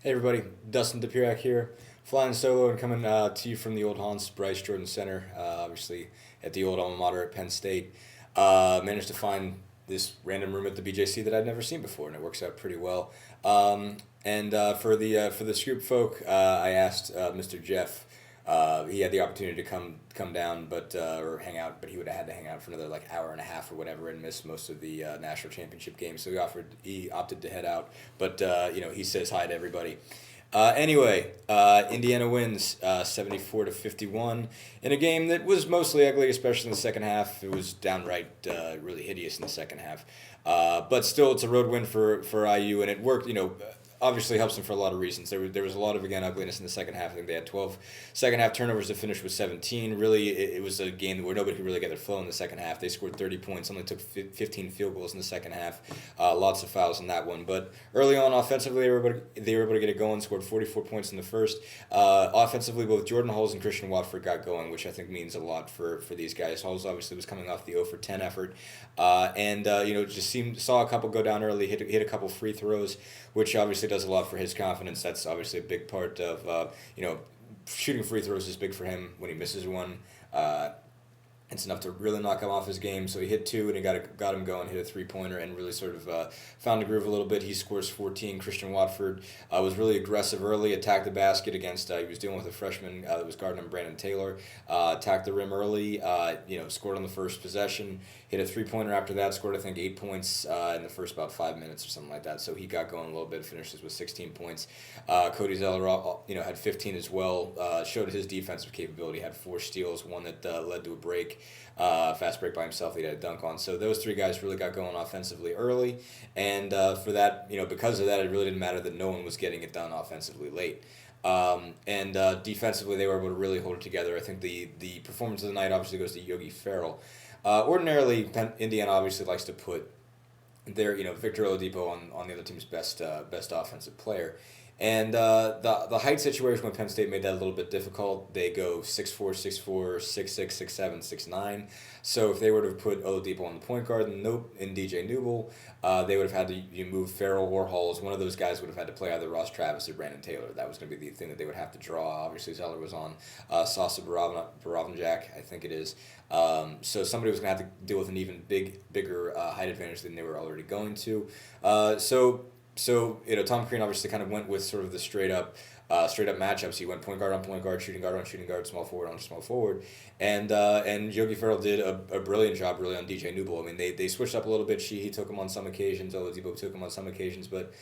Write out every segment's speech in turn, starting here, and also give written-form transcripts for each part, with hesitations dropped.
Hey everybody, Dustin DePirac here, flying solo and coming to you from the old Hans Bryce Jordan Center, obviously at the old alma mater at Penn State. Managed to find this random room at the BJC that I'd never seen before, and it works out pretty well. For the Scoop folk, I asked Mr. Jeff. He had the opportunity to come down, but or hang out, but he would have had to hang out for another like hour and a half or whatever, and miss most of the national championship game. So he opted to head out, but he says hi to everybody. Indiana wins 74-51 in a game that was mostly ugly, especially in the second half. It was downright really hideous in the second half. But still, it's a road win for IU, and it worked. Obviously helps them for a lot of reasons. There was a lot of, again, ugliness in the second half. I think they had 12 second half turnovers to finish with 17. Really, it was a game where nobody could really get their flow in the second half. They scored 30 points, only took 15 field goals in the second half. Lots of fouls in that one. But early on, offensively, they were able to get it going, scored 44 points in the first. Offensively, both Jordan Hulls and Christian Watford got going, which I think means a lot for these guys. Hulls obviously was coming off the 0 for 10 effort. Saw a couple go down early, hit a couple free throws, which obviously does a lot for his confidence. That's obviously a big part of, shooting free throws is big for him when he misses one. It's enough to really knock him off his game. So he hit two and he got him going, hit a three-pointer, and really sort of found the groove a little bit. He scores 14. Christian Watford was really aggressive early, attacked the basket against, he was dealing with a freshman that was guarding him, Brandon Taylor. Attacked the rim early, scored on the first possession, hit a three-pointer after that, scored, I think, 8 points in the first about 5 minutes or something like that. So he got going a little bit, finishes with 16 points. Cody Zeller, had 15 as well, showed his defensive capability, had 4 steals, one that led to a break. Fast break by himself that he had a dunk on. So those three guys really got going offensively early, and for that, because of that, it really didn't matter that no one was getting it done offensively late. Defensively, they were able to really hold it together. I think the performance of the night obviously goes to Yogi Ferrell. Ordinarily, Indiana obviously likes to put their Victor Oladipo on the other team's best offensive player. And the height situation with Penn State made that a little bit difficult. They go 6'4", 6'4", 6'6", 6'7", 6'9". So if they were to have put Oladipo on the point guard and DJ Newble, they would have had to move Farrell or Hulls. One of those guys would have had to play either Ross Travis or Brandon Taylor. That was going to be the thing that they would have to draw. Obviously, Zeller was on Sasa Baravanjak, I think it is. So somebody was going to have to deal with an even bigger height advantage than they were already going to. So Tom Crean obviously kind of went with sort of the straight up matchups. He went point guard on point guard, shooting guard on shooting guard, small forward on small forward, and Yogi Ferrell did a brilliant job really on DJ Newble. I mean, they switched up a little bit. He took him on some occasions. Oladipo took him on some occasions, but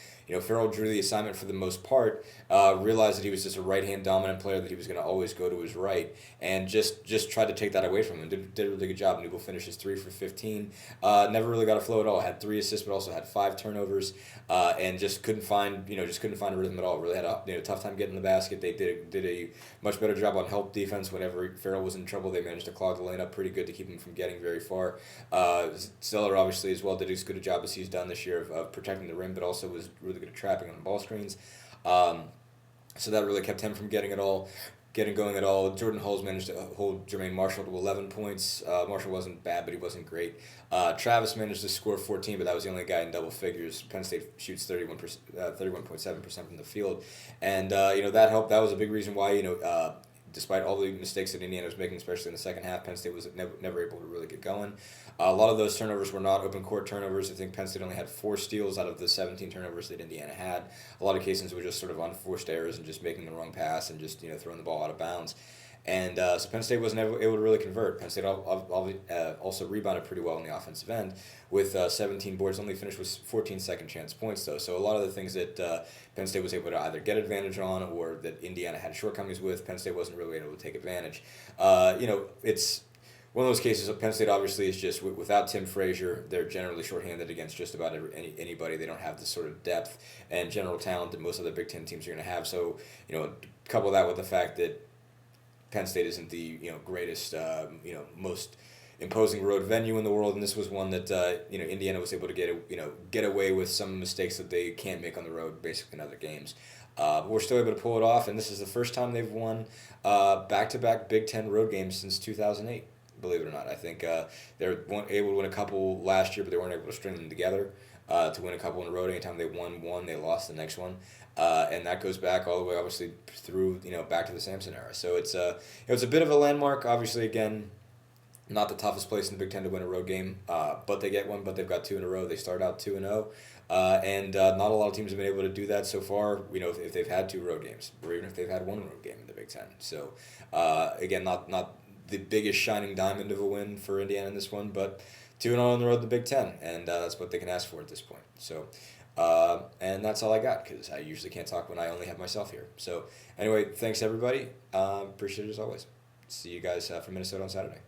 Ferrell drew the assignment for the most part. Realized that he was just a right hand dominant player, that he was going to always go to his right, and just tried to take that away from him. Did a really good job. Newble finishes 3 for 15. Never really got a flow at all. Had 3 assists, but also had 5 turnovers, and just couldn't find a rhythm at all. Really had a tough time getting the basket. They did a much better job on help defense. Whenever Ferrell was in trouble, they managed to clog the lane up pretty good to keep him from getting very far. Zeller obviously as well did as good a job as he's done this year of protecting the rim, but also was really good at trapping on the ball screens. So that really kept him from getting going at all. Jordan Hulls managed to hold Jermaine Marshall to 11 points. Marshall wasn't bad, but he wasn't great. Travis managed to score 14, but that was the only guy in double figures. Penn State shoots 31.7% from the field, and that helped. That was a big reason why despite all the mistakes that Indiana was making, especially in the second half, Penn State was never able to really get going. A lot of those turnovers were not open court turnovers. I think Penn State only had 4 steals out of the 17 turnovers that Indiana had. A lot of cases were just sort of unforced errors and just making the wrong pass and just throwing the ball out of bounds. And so Penn State wasn't able to really convert. Penn State also rebounded pretty well on the offensive end with 17 boards, only finished with 14 second chance points, though. So a lot of the things that Penn State was able to either get advantage on or that Indiana had shortcomings with, Penn State wasn't really able to take advantage. It's one of those cases. Penn State obviously is just, without Tim Frazier, they're generally shorthanded against just about anybody. They don't have the sort of depth and general talent that most other Big Ten teams are going to have. So, couple that with the fact that Penn State isn't the greatest most imposing road venue in the world, and this was one that Indiana was able to get away with some mistakes that they can't make on the road, basically in other games. But we're still able to pull it off, and this is the first time they've won back-to-back Big Ten road games since 2008. Believe it or not, I think they were able to win a couple last year, but they weren't able to string them together. to win a couple in a row. Anytime they won one, they lost the next one. And that goes back all the way, obviously, through, back to the Sampson era. So it's a bit of a landmark. Obviously, again, not the toughest place in the Big Ten to win a road game, but they get one. But they've got two in a row. They start out 2-0, and not a lot of teams have been able to do that so far. If they've had two road games, or even if they've had one road game in the Big Ten. So again, not the biggest shining diamond of a win for Indiana in this one, but 2-0 on the road in the Big Ten, and that's what they can ask for at this point. So. And that's all I got, because I usually can't talk when I only have myself here. So anyway, thanks everybody. Appreciate it as always. See you guys from Minnesota on Saturday.